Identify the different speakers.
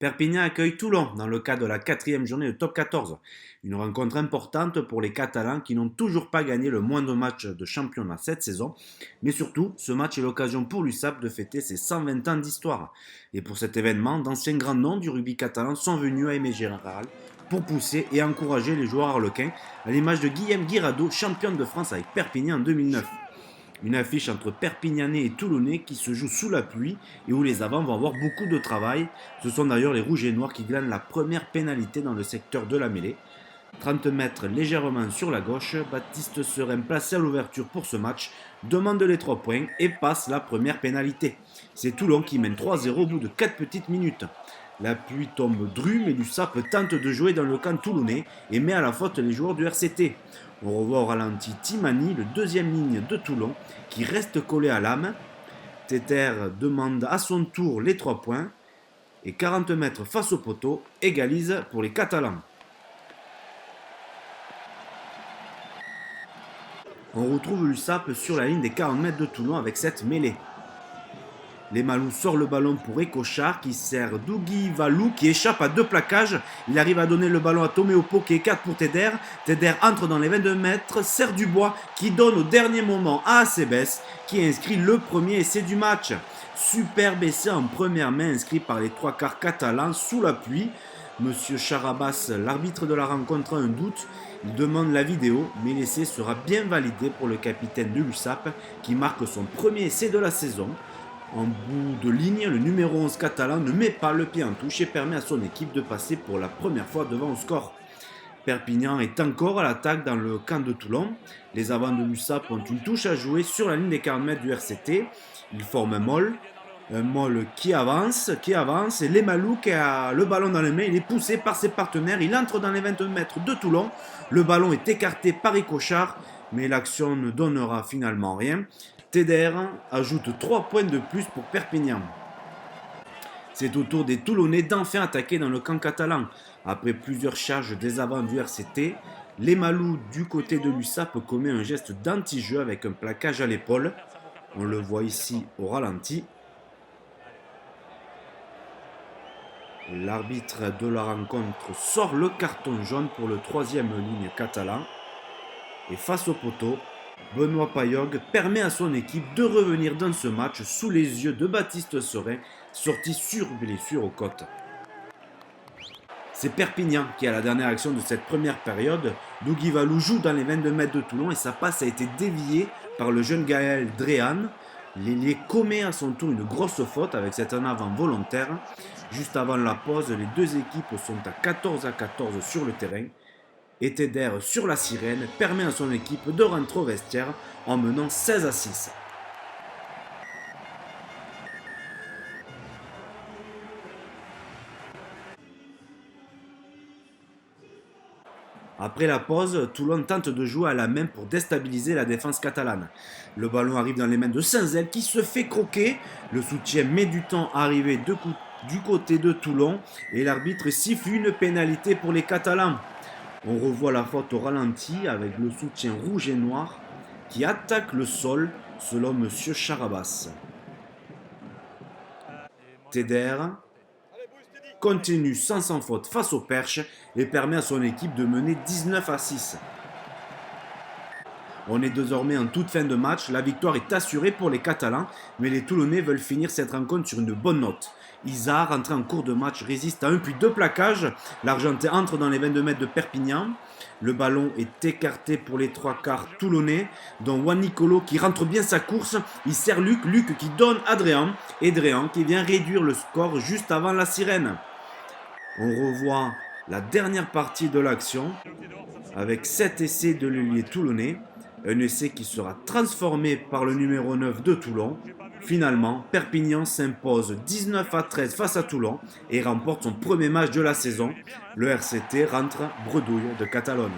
Speaker 1: Perpignan accueille Toulon dans le cadre de la quatrième journée de top 14. Une rencontre importante pour les Catalans qui n'ont toujours pas gagné le moindre match de championnat cette saison. Mais surtout, ce match est l'occasion pour l'USAP de fêter ses 120 ans d'histoire. Et pour cet événement, d'anciens grands noms du rugby catalan sont venus à Aimé Général pour pousser et encourager les joueurs arlequins, à l'image de Guillaume Guirado, champion de France avec Perpignan en 2009. Une affiche entre Perpignanais et Toulonnais qui se joue sous la pluie et où les avants vont avoir beaucoup de travail. Ce sont d'ailleurs les Rouges et Noirs qui glanent la première pénalité dans le secteur de la mêlée. 30 mètres légèrement sur la gauche, Baptiste Serein placé à l'ouverture pour ce match, demande les 3 points et passe la première pénalité. C'est Toulon qui mène 3-0 au bout de 4 petites minutes. La pluie tombe dru, mais l'USAP tente de jouer dans le camp toulonnais et met à la faute les joueurs du RCT. On revoit au ralenti Timani, le deuxième ligne de Toulon, qui reste collé à l'âme. Téter demande à son tour les 3 points et 40 mètres face au poteau égalise pour les Catalans. On retrouve l'USAP sur la ligne des 40 mètres de Toulon avec cette mêlée. Les Malous sort le ballon pour Écochard qui sert Dougie Valou qui échappe à 2 plaquages. Il arrive à donner le ballon à Toméopo qui écarte pour Téder. Téder entre dans les 22 mètres, sert Dubois qui donne au dernier moment à Acebes qui inscrit le premier essai du match. Superbe essai en première main inscrit par les 3 quarts catalans sous la pluie. Monsieur Charabas, l'arbitre de la rencontre, a un doute. Il demande la vidéo, mais l'essai sera bien validé pour le capitaine de l'USAP qui marque son premier essai de la saison. En bout de ligne, le numéro 11 catalan ne met pas le pied en touche et permet à son équipe de passer pour la première fois devant au score. Perpignan est encore à l'attaque dans le camp de Toulon. Les avants de l'USAP ont une touche à jouer sur la ligne des 40 mètres du RCT. Ils forment un molle qui avance, et Lemalou qui a le ballon dans les mains, il est poussé par ses partenaires, il entre dans les 20 mètres de Toulon. Le ballon est écarté par Écochard, mais l'action ne donnera finalement rien. Téder ajoute 3 points de plus pour Perpignan. C'est au tour des Toulonnais d'enfin attaquer dans le camp catalan. Après plusieurs charges des avants du RCT, les Malous du côté de l'USAP commet un geste d'anti-jeu avec un plaquage à l'épaule. On le voit ici au ralenti. L'arbitre de la rencontre sort le carton jaune pour le 3e ligne catalan. Et face au poteau, Benoît Payog permet à son équipe de revenir dans ce match sous les yeux de Baptiste Serein, sorti sur blessure aux côtes. C'est Perpignan qui a la dernière action de cette première période. Dougie Valou joue dans les 22 mètres de Toulon et sa passe a été déviée par le jeune Gaël Dréan. L'ailier commet à son tour une grosse faute avec cet en avant volontaire. Juste avant la pause, les deux équipes sont à 14-14 sur le terrain. Et Téder sur la sirène permet à son équipe de rentrer au vestiaire en menant 16-6. Après la pause, Toulon tente de jouer à la main pour déstabiliser la défense catalane. Le ballon arrive dans les mains de Saint-Zel qui se fait croquer. Le soutien met du temps à arriver du côté de Toulon et l'arbitre siffle une pénalité pour les Catalans. On revoit la faute au ralenti avec le soutien rouge et noir qui attaque le sol selon Monsieur Charabas. Téder continue sans faute face aux perches et permet à son équipe de mener 19-6. On est désormais en toute fin de match, la victoire est assurée pour les Catalans, mais les Toulonnais veulent finir cette rencontre sur une bonne note. Isard, rentré en cours de match, résiste à un puis 2 plaquages. L'Argentais entre dans les 22 mètres de Perpignan. Le ballon est écarté pour les 3 quarts toulonnais, dont Juan Nicolo qui rentre bien sa course. Il sert Luc qui donne à Dréan, et Dréan qui vient réduire le score juste avant la sirène. On revoit la dernière partie de l'action avec 7 essais de l'ailier toulonnais. Un essai qui sera transformé par le numéro 9 de Toulon. Finalement, Perpignan s'impose 19-13 face à Toulon et remporte son premier match de la saison. Le RCT rentre bredouille de Catalogne.